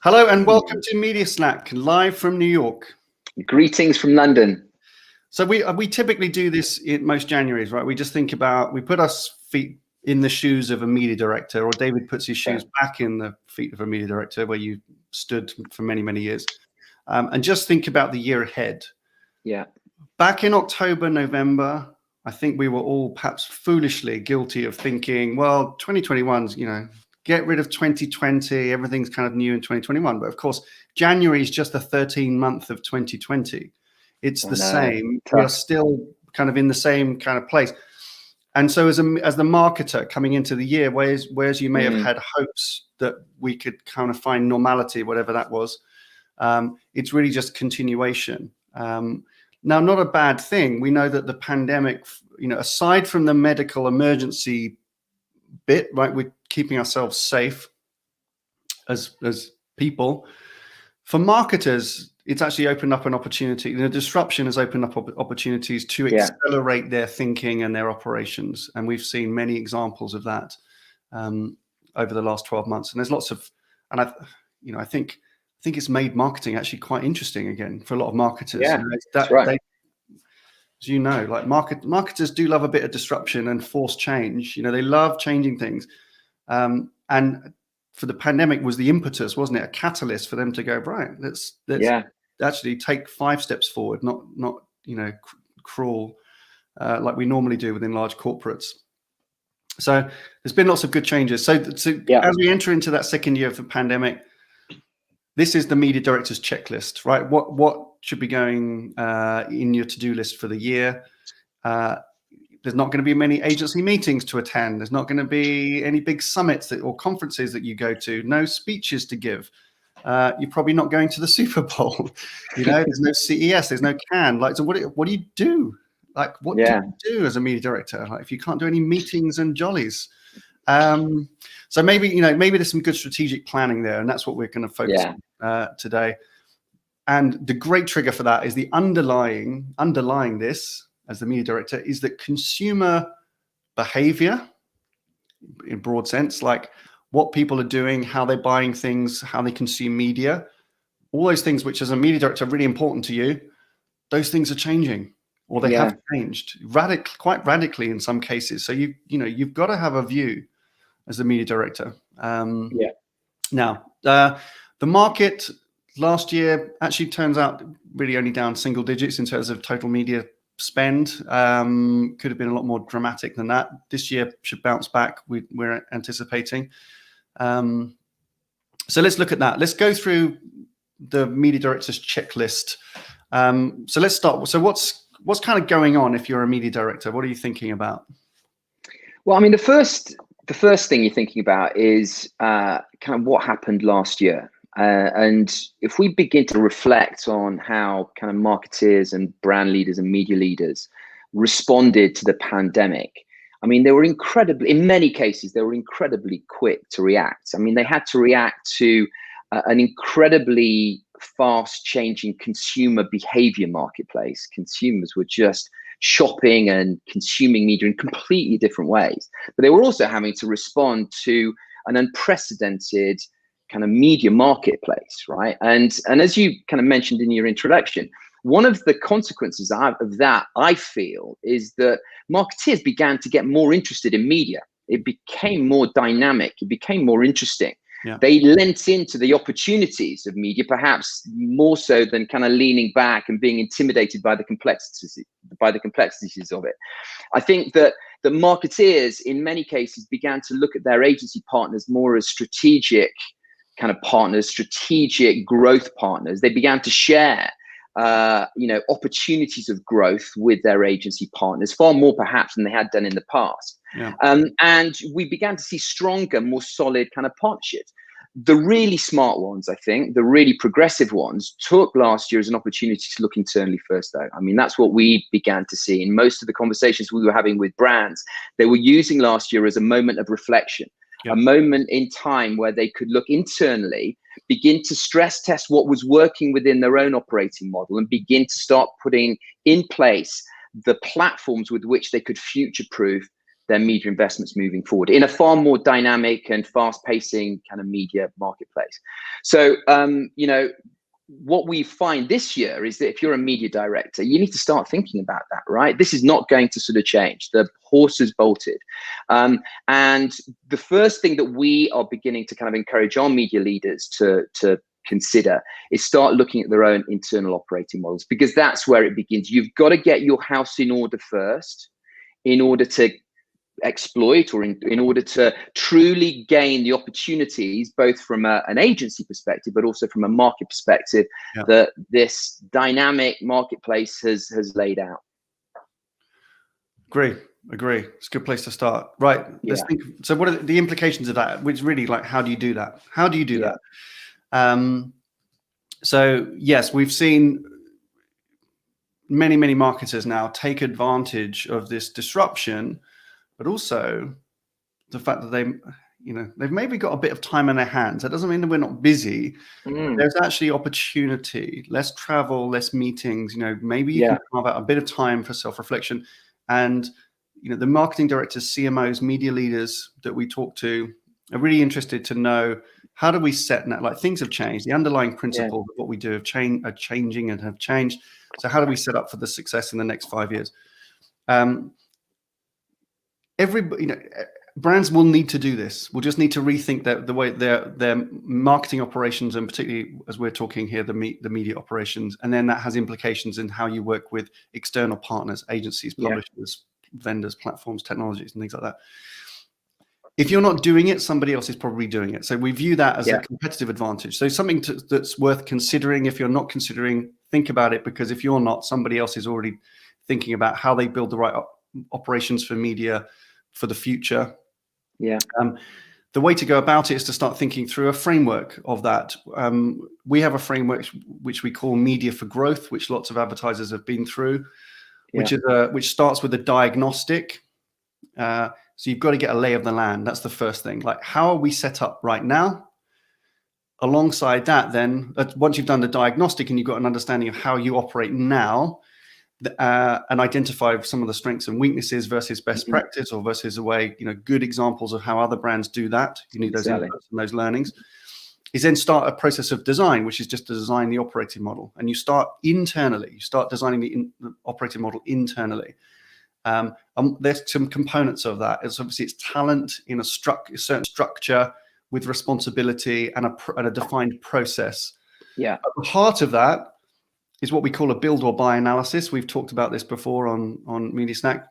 Hello and welcome to Media Snack, live from New York. Greetings from London. So we typically do this in most Januaries, right? We just think about, we put our feet in the shoes of a media director, or David puts his shoes back in the feet of a media director where you stood for many, many years, and just think about the year ahead. Yeah. Back in October, November, I think we were all perhaps foolishly guilty of thinking, well, 2021's, get rid of 2020, everything's kind of new in 2021. But of course, January is just the 13th month of 2020. It's the same. We are still kind of in the same kind of place. And so as the marketer coming into the year, whereas you may have had hopes that we could kind of find normality, whatever that was, it's really just continuation. Now, not a bad thing. We know that the pandemic, aside from the medical emergency bit, right, we're keeping ourselves safe as people. For marketers, it's actually opened up an opportunity. The disruption has opened up opportunities to accelerate their thinking and their operations, and we've seen many examples of that over the last 12 months. And there's lots of, and I think it's made marketing actually quite interesting again for a lot of marketers. Yeah, that's right. As you know, like marketers do love a bit of disruption and forced change. They love changing things. And for the pandemic was the impetus, wasn't it? A catalyst for them to go, right, let's actually take 5 steps forward, not crawl like we normally do within large corporates. So there's been lots of good changes. So as we enter into that second year of the pandemic, this is the media director's checklist, right? What should be going in your to-do list for the year? There's not going to be many agency meetings to attend. There's not going to be any big summits or conferences that you go to. No speeches to give. You're probably not going to the Super Bowl. There's no CES. There's no Cannes. Like, so what do you do? Like, what do you do as a media director? Like, if you can't do any meetings and jollies. So maybe there's some good strategic planning there, and that's what we're going to focus on today. And the great trigger for that is the underlying this as the media director is that consumer behavior, in broad sense, like what people are doing, how they're buying things, how they consume media, all those things which as a media director are really important to you, those things are changing, or they have changed quite radically in some cases. So you've got to have a view as the media director. Now, the market last year actually turns out really only down single digits in terms of total media spend. Could have been a lot more dramatic than that. This year should bounce back. We're anticipating. So let's look at that. Let's go through the media director's checklist. So let's start. So what's kind of going on if you're a media director? What are you thinking about? Well, I mean, the first thing you're thinking about is kind of what happened last year. And if we begin to reflect on how kind of marketeers and brand leaders and media leaders responded to the pandemic, I mean, in many cases, they were incredibly quick to react. I mean, they had to react to an incredibly fast changing consumer behavior marketplace. Consumers were just shopping and consuming media in completely different ways. But they were also having to respond to an unprecedented kind of media marketplace, right? And as you kind of mentioned in your introduction, one of the consequences of that, I feel, is that marketeers began to get more interested in media. It became more dynamic. It became more interesting. Yeah. They lent into the opportunities of media, perhaps more so than kind of leaning back and being intimidated by the complexities of it. I think that the marketeers, in many cases, began to look at their agency partners more as strategic kind of partners, strategic growth partners. They began to share opportunities of growth with their agency partners, far more perhaps than they had done in the past. Yeah. And we began to see stronger, more solid kind of partnerships. The really smart ones, I think, the really progressive ones, took last year as an opportunity to look internally first, though. I mean, that's what we began to see in most of the conversations we were having with brands. They were using last year as a moment of reflection. a moment in time where they could look internally, begin to stress test what was working within their own operating model, and begin to start putting in place the platforms with which they could future-proof their media investments moving forward in a far more dynamic and fast-pacing kind of media marketplace. So, what we find this year is that if you're a media director, you need to start thinking about that, right? This is not going to sort of change. The horse has bolted. And the first thing that we are beginning to kind of encourage our media leaders to consider is start looking at their own internal operating models, because that's where it begins. You've got to get your house in order first in order to exploit, or in order to truly gain the opportunities, both from an agency perspective, but also from a market perspective, that this dynamic marketplace has laid out. Agree. It's a good place to start. Right. Let's think. So what are the implications of that? Which really, like, how do you do that? that? So yes, we've seen many marketers now take advantage of this disruption, but also the fact that they've maybe got a bit of time in their hands. That doesn't mean that we're not busy. There's actually opportunity, less travel, less meetings. Maybe you can carve out a bit of time for self-reflection. And the marketing directors, CMOs, media leaders that we talk to are really interested to know, how do we set that? Like, things have changed. The underlying principles of what we do are changing and have changed. So how do we set up for the success in the next 5 years? Everybody, brands will need to do this. We'll just need to rethink the way their marketing operations, and particularly as we're talking here, the media operations. And then that has implications in how you work with external partners, agencies, publishers, vendors, platforms, technologies, and things like that. If you're not doing it, somebody else is probably doing it. So we view that as a competitive advantage. So something that's worth considering. If you're not considering, think about it, because if you're not, somebody else is already thinking about how they build the right operations for media for the future. The way to go about it is to start thinking through a framework of that. We have a framework which we call Media for Growth, which lots of advertisers have been through, which starts with a diagnostic. So you've got to get a lay of the land. That's the first thing. Like, how are we set up right now? Alongside that, then, once you've done the diagnostic and you've got an understanding of how you operate now, and identify some of the strengths and weaknesses versus best practice, or versus a way, good examples of how other brands do that. You need those inputs and those learnings. Is then start a process of design, which is just to design the operating model. And you start internally. You start designing the operating model internally. There's some components of that. It's talent in a certain structure with responsibility and a defined process. At the heart of that is what we call a build or buy analysis. We've talked about this before on Media Snack.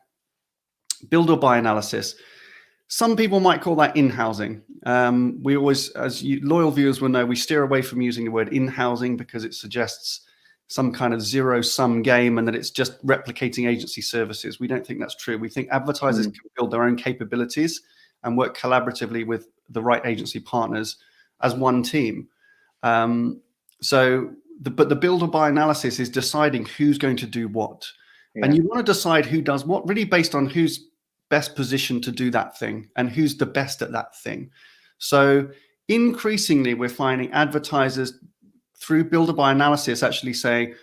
Build or buy analysis. Some people might call that in-housing. We always, as loyal viewers will know, we steer away from using the word in-housing because it suggests some kind of zero-sum game and that it's just replicating agency services. We don't think that's true. We think advertisers can build their own capabilities and work collaboratively with the right agency partners as one team. But the build or buy analysis is deciding who's going to do what. And you want to decide who does what, really based on who's best positioned to do that thing and who's the best at that thing. So increasingly, we're finding advertisers through build or buy analysis actually saying,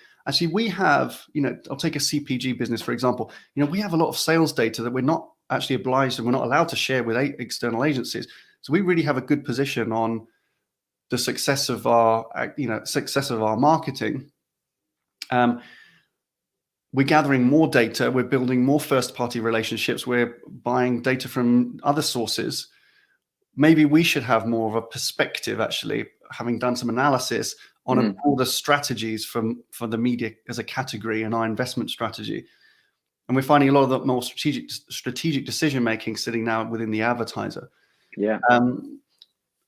we have, I'll take a CPG business, for example. We have a lot of sales data that we're not actually obliged and we're not allowed to share with external agencies. So we really have a good position on the success of our, marketing. We're gathering more data. We're building more first-party relationships. We're buying data from other sources. Maybe we should have more of a perspective, actually, having done some analysis on a broader strategies for the media as a category and our investment strategy. And we're finding a lot of the more strategic decision-making sitting now within the advertiser.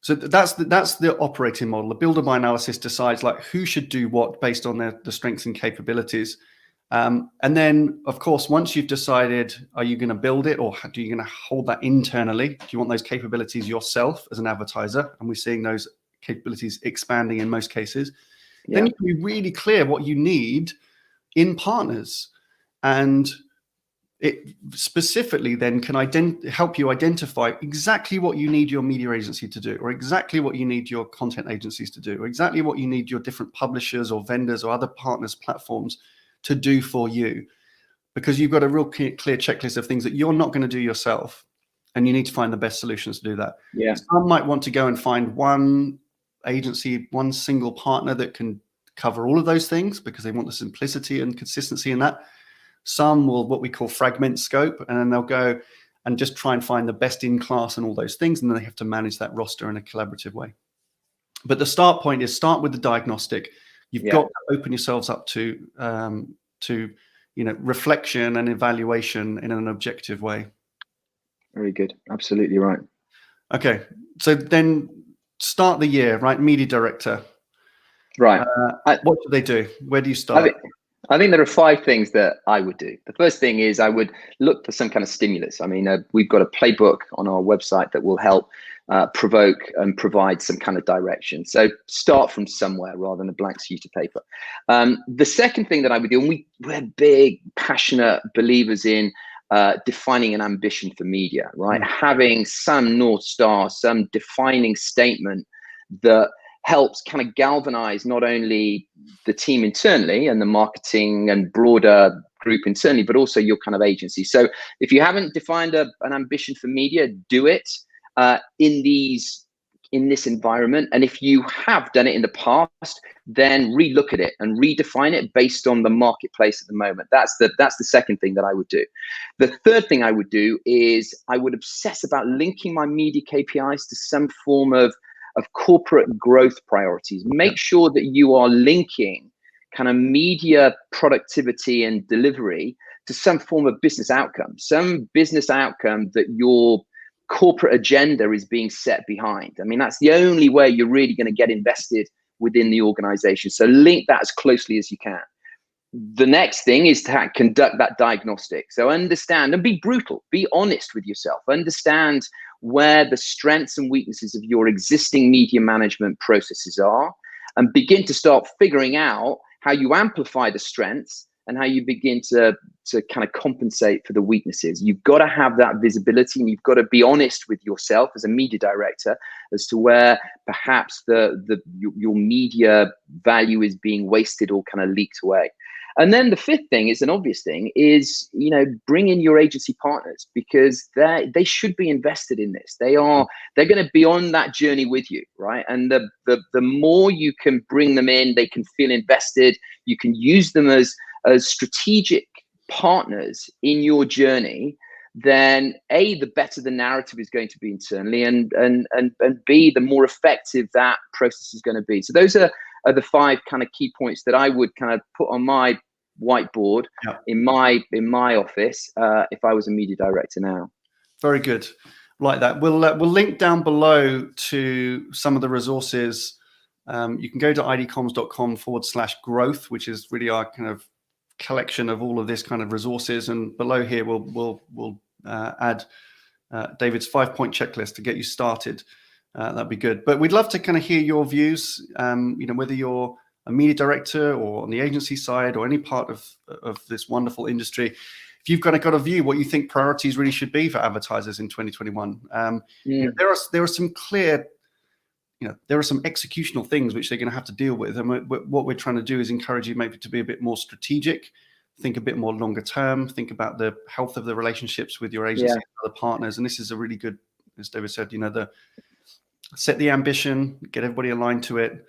So that's the operating model. The build or buy analysis decides like who should do what based on the strengths and capabilities. And then, of course, once you've decided, are you going to build it or are you going to hold that internally? Do you want those capabilities yourself as an advertiser? And we're seeing those capabilities expanding in most cases. Then you can be really clear what you need in partners. And it specifically then can help you identify exactly what you need your media agency to do, or exactly what you need your content agencies to do, or exactly what you need your different publishers or vendors or other partners platforms to do for you, because you've got a real clear checklist of things that you're not going to do yourself, and you need to find the best solutions to do that. Yeah. Some might want to go and find one agency, one single partner that can cover all of those things because they want the simplicity and consistency in that. Some will what we call fragment scope, and then they'll go and just try and find the best in class and all those things, and then they have to manage that roster in a collaborative way. But the start point is start with the diagnostic. You've got to open yourselves up to reflection and evaluation in an objective way. Very good. Absolutely right. Okay, so then start the year, right? Media director. Right. What do they do? Where do you start? I think there are 5 things that I would do. The first thing is I would look for some kind of stimulus. I mean, we've got a playbook on our website that will help provoke and provide some kind of direction. So start from somewhere rather than a blank sheet of paper. The second thing that I would do, and we're big, passionate believers in defining an ambition for media, right? Having some North Star, some defining statement that helps kind of galvanize not only the team internally and the marketing and broader group internally, but also your kind of agency. So if you haven't defined an ambition for media, do it in this environment. And if you have done it in the past, then relook at it and redefine it based on the marketplace at the moment. That's the second thing that I would do. The third thing I would do is I would obsess about linking my media KPIs to some form of corporate growth priorities. Make sure that you are linking kind of media productivity and delivery to some form of business outcome, that your corporate agenda is being set behind. I mean, that's the only way you're really going to get invested within the organization. So link that as closely as you can. The next thing is to conduct that diagnostic. So understand and be brutal, be honest with yourself, understand where the strengths and weaknesses of your existing media management processes are, and begin to start figuring out how you amplify the strengths and how you begin to kind of compensate for the weaknesses. You've got to have that visibility, and you've got to be honest with yourself as a media director as to where perhaps your media value is being wasted or kind of leaked away. And then the fifth thing is an obvious thing is, bring in your agency partners, because they should be invested in this. They're going to be on that journey with you, right? And the more you can bring them in, they can feel invested. You can use them as strategic partners in your journey. Then A, the better the narrative is going to be internally, and B, the more effective that process is going to be. So those are the 5 kind of key points that I would kind of put on my whiteboard in my office if I was a media director now. Very good. Like that. We'll link down below to some of the resources. You can go to idcomms.com/growth, which is really our kind of collection of all of this kind of resources. And below here, we'll add David's 5-point checklist to get you started. That'd be good. But we'd love to kind of hear your views, whether you're a media director or on the agency side or any part of this wonderful industry. If you've kind of got a view what you think priorities really should be for advertisers in 2021. There are some clear, there are some executional things which they're going to have to deal with. And what we're trying to do is encourage you maybe to be a bit more strategic, think a bit more longer term, think about the health of the relationships with your agency and other partners. And this is a really good, as David said, set the ambition, get everybody aligned to it,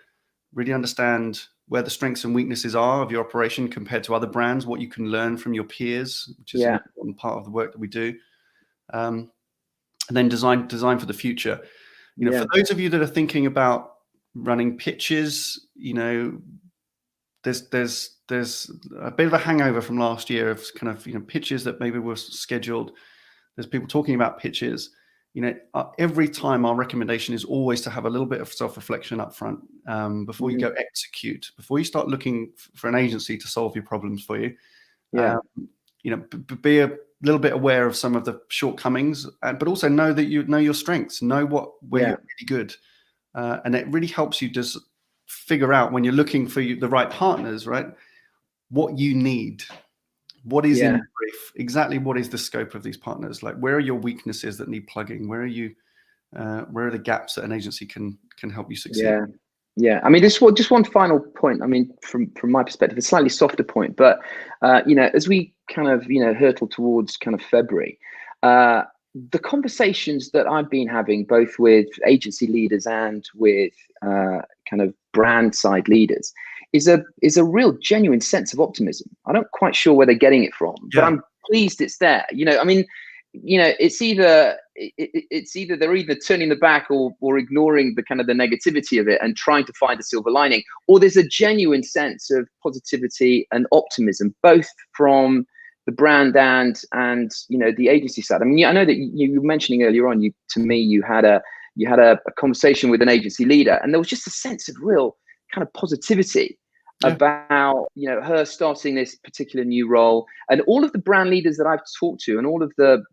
really understand where the strengths and weaknesses are of your operation compared to other brands, what you can learn from your peers, which is an important part of the work that we do. And then design for the future. For those of you that are thinking about running pitches, there's a bit of a hangover from last year of kind of, pitches that maybe were scheduled. There's people talking about pitches. Every time our recommendation is always to have a little bit of self-reflection up front before you go execute, before you start looking for an agency to solve your problems for you. Be a little bit aware of some of the shortcomings, but also know that you know your strengths, know where you're really good. And it really helps you just figure out when you're looking for the right partners, right? What you need. What is in Yeah. the brief? Exactly what is the scope of these partners? Like, where are your weaknesses that need plugging? Where are the gaps that an agency can help you succeed? Yeah. Yeah, I mean, just one final point. I mean, from my perspective, a slightly softer point, but as we kind of hurtle towards kind of February, the conversations that I've been having both with agency leaders and with kind of brand side leaders is a real genuine sense of optimism. I'm not quite sure where they're getting it from, but I'm pleased it's there. I mean, it's either they're either turning the back or ignoring the kind of the negativity of it and trying to find a silver lining, or there's a genuine sense of positivity and optimism, both from the brand and the agency side. I mean, I know that you were mentioning earlier on, you had a conversation with an agency leader, and there was just a sense of real kind of positivity about her starting this particular new role, and all of the brand leaders that I've talked to, and all of the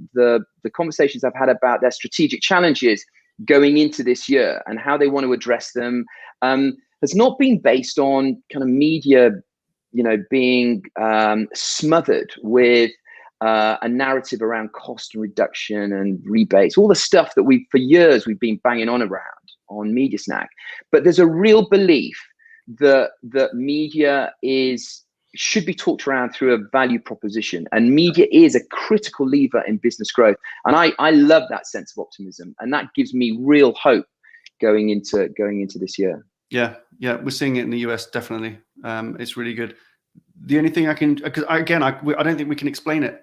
conversations I've had about their strategic challenges going into this year and how they want to address them, has not been based on kind of media, being smothered with a narrative around cost reduction and rebates, all the stuff that for years we've been banging on around on Media Snack. But there's a real belief that media should be talked around through a value proposition, and media is a critical lever in business growth. And I love that sense of optimism, and that gives me real hope going into this year. Yeah, we're seeing it in the US, definitely. It's really good. The only thing I don't think we can explain it.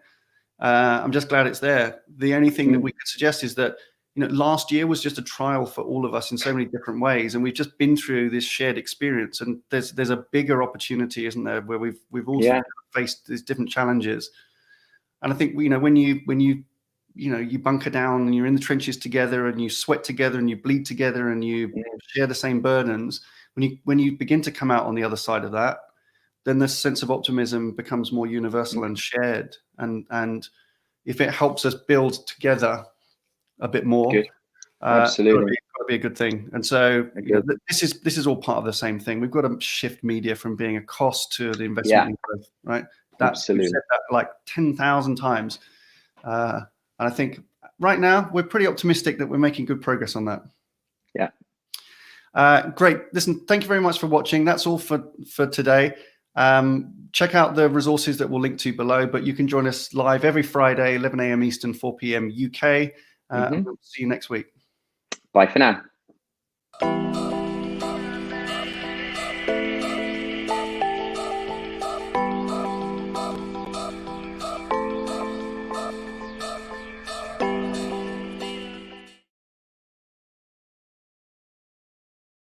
I'm just glad it's there. The only thing that we could suggest is that last year was just a trial for all of us in so many different ways, and we've just been through this shared experience. And there's a bigger opportunity, isn't there, where we've also faced these different challenges. And I think when you bunker down and you're in the trenches together and you sweat together and you bleed together and you share the same burdens, when you begin to come out on the other side of that, then this sense of optimism becomes more universal and shared. And if it helps us build together a bit more, absolutely, it's got to be a good thing. And so this is all part of the same thing. We've got to shift media from being a cost to the investment in growth, right? Absolutely. We've said that like 10,000 times. And I think right now we're pretty optimistic that we're making good progress on that. Yeah. Great. Listen, thank you very much for watching. That's all for today. Check out the resources that we'll link to below, but you can join us live every Friday, 11 a.m. Eastern, 4 p.m. UK. We'll see you next week. Bye for now.